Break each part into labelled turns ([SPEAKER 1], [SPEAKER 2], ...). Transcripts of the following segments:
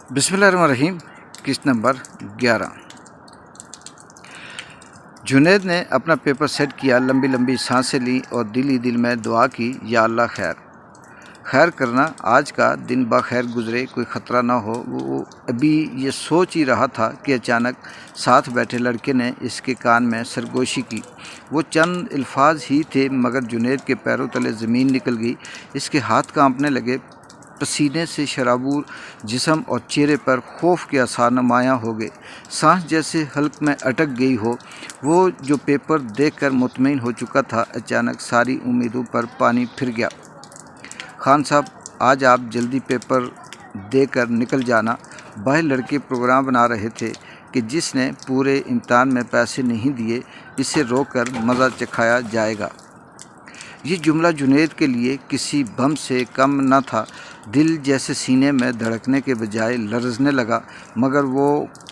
[SPEAKER 1] بسم اللہ الرحمن الرحیم۔ قسط نمبر 11۔ جنید نے اپنا پیپر سیٹ کیا، لمبی لمبی سانسیں لیں اور دل ہی دل میں دعا کی، یا اللہ خیر کرنا، آج کا دن بخیر گزرے، کوئی خطرہ نہ ہو۔ وہ ابھی یہ سوچ ہی رہا تھا کہ اچانک ساتھ بیٹھے لڑکے نے اس کے کان میں سرگوشی کی۔ وہ چند الفاظ ہی تھے مگر جنید کے پیروں تلے زمین نکل گئی۔ اس کے ہاتھ کانپنے لگے، پسینے سے شرابور جسم اور چہرے پر خوف کے آثار نمایاں ہو گئے۔ سانس جیسے حلق میں اٹک گئی ہو۔ وہ جو پیپر دیکھ کر مطمئن ہو چکا تھا، اچانک ساری امیدوں پر پانی پھر گیا۔ خان صاحب، آج آپ جلدی پیپر دے کر نکل جانا۔ باہر لڑکے پروگرام بنا رہے تھے کہ جس نے پورے امتحان میں پیسے نہیں دیے، اسے روک کر مزہ چکھایا جائے گا۔ یہ جملہ جنید کے لیے کسی بم سے کم نہ تھا۔ دل جیسے سینے میں دھڑکنے کے بجائے لرزنے لگا، مگر وہ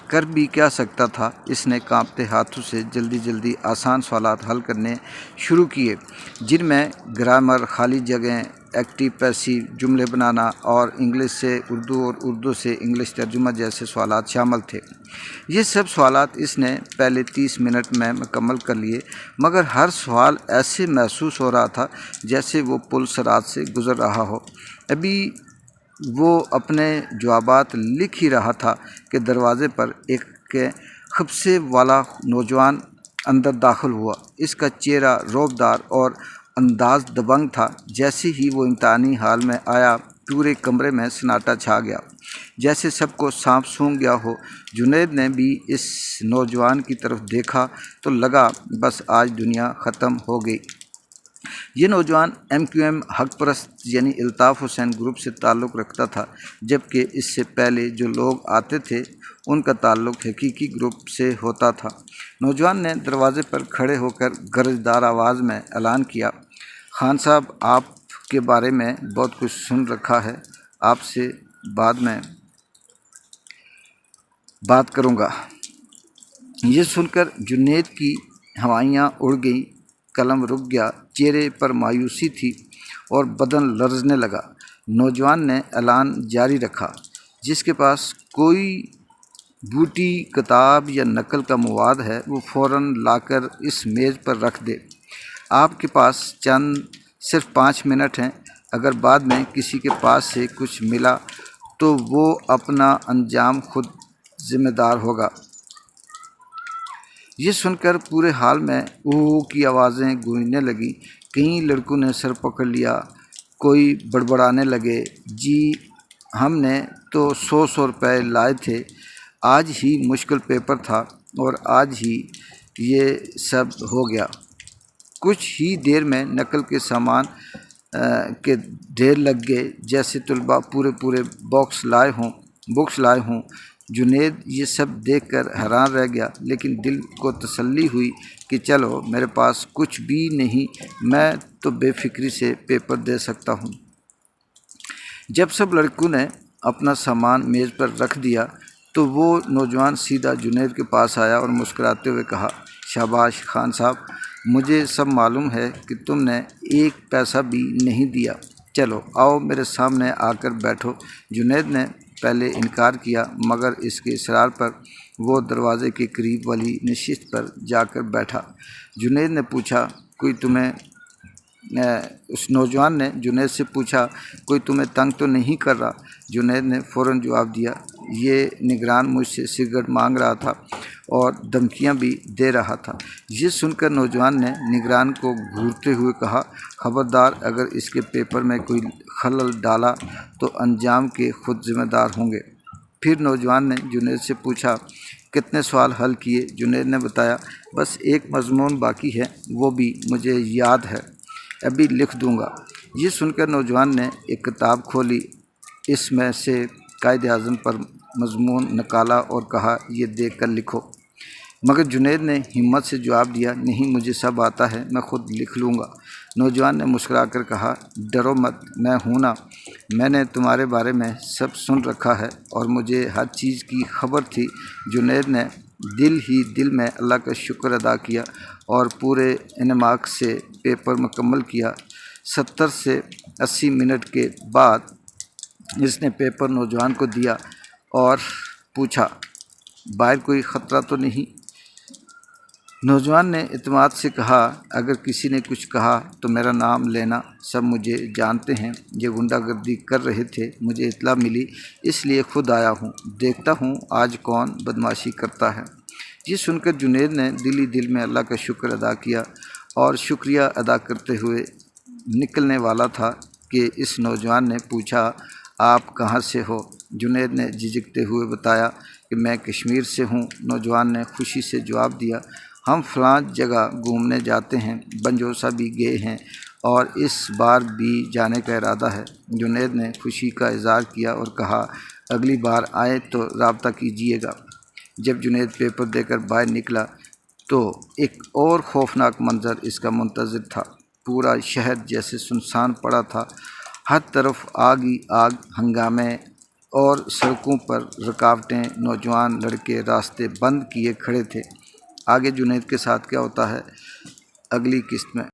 [SPEAKER 1] کر بھی کیا سکتا تھا۔ اس نے کانپتے ہاتھوں سے جلدی آسان سوالات حل کرنے شروع کیے، جن میں گرامر، خالی جگہیں، ایکٹیو پیسیو جملے بنانا اور انگلش سے اردو اور اردو سے انگلش ترجمہ جیسے سوالات شامل تھے۔ یہ سب سوالات اس نے پہلے 30 منٹ میں مکمل کر لیے، مگر ہر سوال ایسے محسوس ہو رہا تھا جیسے وہ پل صراط سے گزر رہا ہو۔ ابھی وہ اپنے جوابات لکھ ہی رہا تھا کہ دروازے پر ایک خبسے والا نوجوان اندر داخل ہوا۔ اس کا چہرہ رعبدار اور انداز دبنگ تھا۔ جیسے ہی وہ امتحانی ہال میں آیا، پورے کمرے میں سناٹا چھا گیا، جیسے سب کو سانپ سونگھ گیا ہو۔ جنید نے بھی اس نوجوان کی طرف دیکھا تو لگا بس آج دنیا ختم ہو گئی۔ یہ نوجوان MQM حق پرست یعنی الطاف حسین گروپ سے تعلق رکھتا تھا، جبکہ اس سے پہلے جو لوگ آتے تھے ان کا تعلق حقیقی گروپ سے ہوتا تھا۔ نوجوان نے دروازے پر کھڑے ہو کر گرجدار آواز میں اعلان کیا، خان صاحب، آپ کے بارے میں بہت کچھ سن رکھا ہے، آپ سے بعد میں بات کروں گا۔ یہ سن کر جنید کی ہوائیاں اڑ گئیں، قلم رک گیا، چہرے پر مایوسی تھی اور بدن لرزنے لگا۔ نوجوان نے اعلان جاری رکھا، جس کے پاس کوئی بوٹی، کتاب یا نقل کا مواد ہے وہ فوراً لا کر اس میز پر رکھ دے۔ آپ کے پاس صرف 5 منٹ ہیں۔ اگر بعد میں کسی کے پاس سے کچھ ملا تو وہ اپنا انجام خود ذمہ دار ہوگا۔ یہ سن کر پورے ہال میں اوہ کی آوازیں گونجنے لگیں۔ کئی لڑکوں نے سر پکڑ لیا، کوئی بڑبڑانے لگے، جی ہم نے تو 100 روپے لائے تھے، آج ہی مشکل پیپر تھا اور آج ہی یہ سب ہو گیا۔ کچھ ہی دیر میں نقل کے سامان کے ڈھیر لگ گئے، جیسے طلباء پورے بکس لائے ہوں۔ جنید یہ سب دیکھ کر حیران رہ گیا، لیکن دل کو تسلی ہوئی کہ چلو میرے پاس کچھ بھی نہیں، میں تو بے فکری سے پیپر دے سکتا ہوں۔ جب سب لڑکوں نے اپنا سامان میز پر رکھ دیا تو وہ نوجوان سیدھا جنید کے پاس آیا اور مسکراتے ہوئے کہا، شاباش خان صاحب، مجھے سب معلوم ہے کہ تم نے 1 پیسہ بھی نہیں دیا، چلو آؤ میرے سامنے آ کر بیٹھو۔ جنید نے پہلے انکار کیا، مگر اس کے اصرار پر وہ دروازے کے قریب والی نشست پر جا کر بیٹھا۔ جنید نے پوچھا، اس نوجوان نے جنید سے پوچھا، کوئی تمہیں تنگ تو نہیں کر رہا؟ جنید نے فوراً جواب دیا، یہ نگران مجھ سے سگریٹ مانگ رہا تھا اور دھمکیاں بھی دے رہا تھا۔ یہ سن کر نوجوان نے نگران کو گھورتے ہوئے کہا، خبردار، اگر اس کے پیپر میں کوئی خلل ڈالا تو انجام کے خود ذمہ دار ہوں گے۔ پھر نوجوان نے جنید سے پوچھا، کتنے سوال حل کیے؟ جنید نے بتایا، بس ایک مضمون باقی ہے، وہ بھی مجھے یاد ہے، ابھی لکھ دوں گا۔ یہ سن کر نوجوان نے ایک کتاب کھولی، اس میں سے قائد اعظم پر مضمون نکالا اور کہا، یہ دیکھ کر لکھو۔ مگر جنید نے ہمت سے جواب دیا، نہیں، مجھے سب آتا ہے، میں خود لکھ لوں گا۔ نوجوان نے مسکرا کر کہا، ڈرو مت، میں ہوں نا، میں نے تمہارے بارے میں سب سن رکھا ہے اور مجھے ہر چیز کی خبر تھی۔ جنید نے دل ہی دل میں اللہ کا شکر ادا کیا اور پورے انعماق سے پیپر مکمل کیا۔ 70 سے 80 منٹ کے بعد اس نے پیپر نوجوان کو دیا اور پوچھا باہر کوئی خطرہ تو نہیں؟ نوجوان نے اعتماد سے کہا اگر کسی نے کچھ کہا تو میرا نام لینا، سب مجھے جانتے ہیں، یہ غنڈہ گردی کر رہے تھے، مجھے اطلاع ملی اس لیے خود آیا ہوں، دیکھتا ہوں آج کون بدمعاشی کرتا ہے۔ یہ سن کر جنید نے دل دل میں اللہ کا شکر ادا کیا اور شکریہ ادا کرتے ہوئے نکلنے والا تھا کہ اس نوجوان نے پوچھا آپ کہاں سے ہو؟ جنید نے جھجکتے ہوئے بتایا کہ میں کشمیر سے ہوں۔ نوجوان نے خوشی سے جواب دیا ہم فلاں جگہ گھومنے جاتے ہیں، بنجوسا بھی گئے ہیں اور اس بار بھی جانے کا ارادہ ہے۔ جنید نے خوشی کا اظہار کیا اور کہا اگلی بار آئیں تو رابطہ کیجیے گا۔ جب جنید پیپر دے کر باہر نکلا تو ایک اور خوفناک منظر اس کا منتظر تھا۔ پورا شہر جیسے سنسان پڑا تھا، ہر طرف آگ ہی آگ، ہنگامے اور سڑکوں پر رکاوٹیں، نوجوان لڑکے راستے بند کیے کھڑے تھے۔ آگے جنید کے ساتھ کیا ہوتا ہے اگلی قسط میں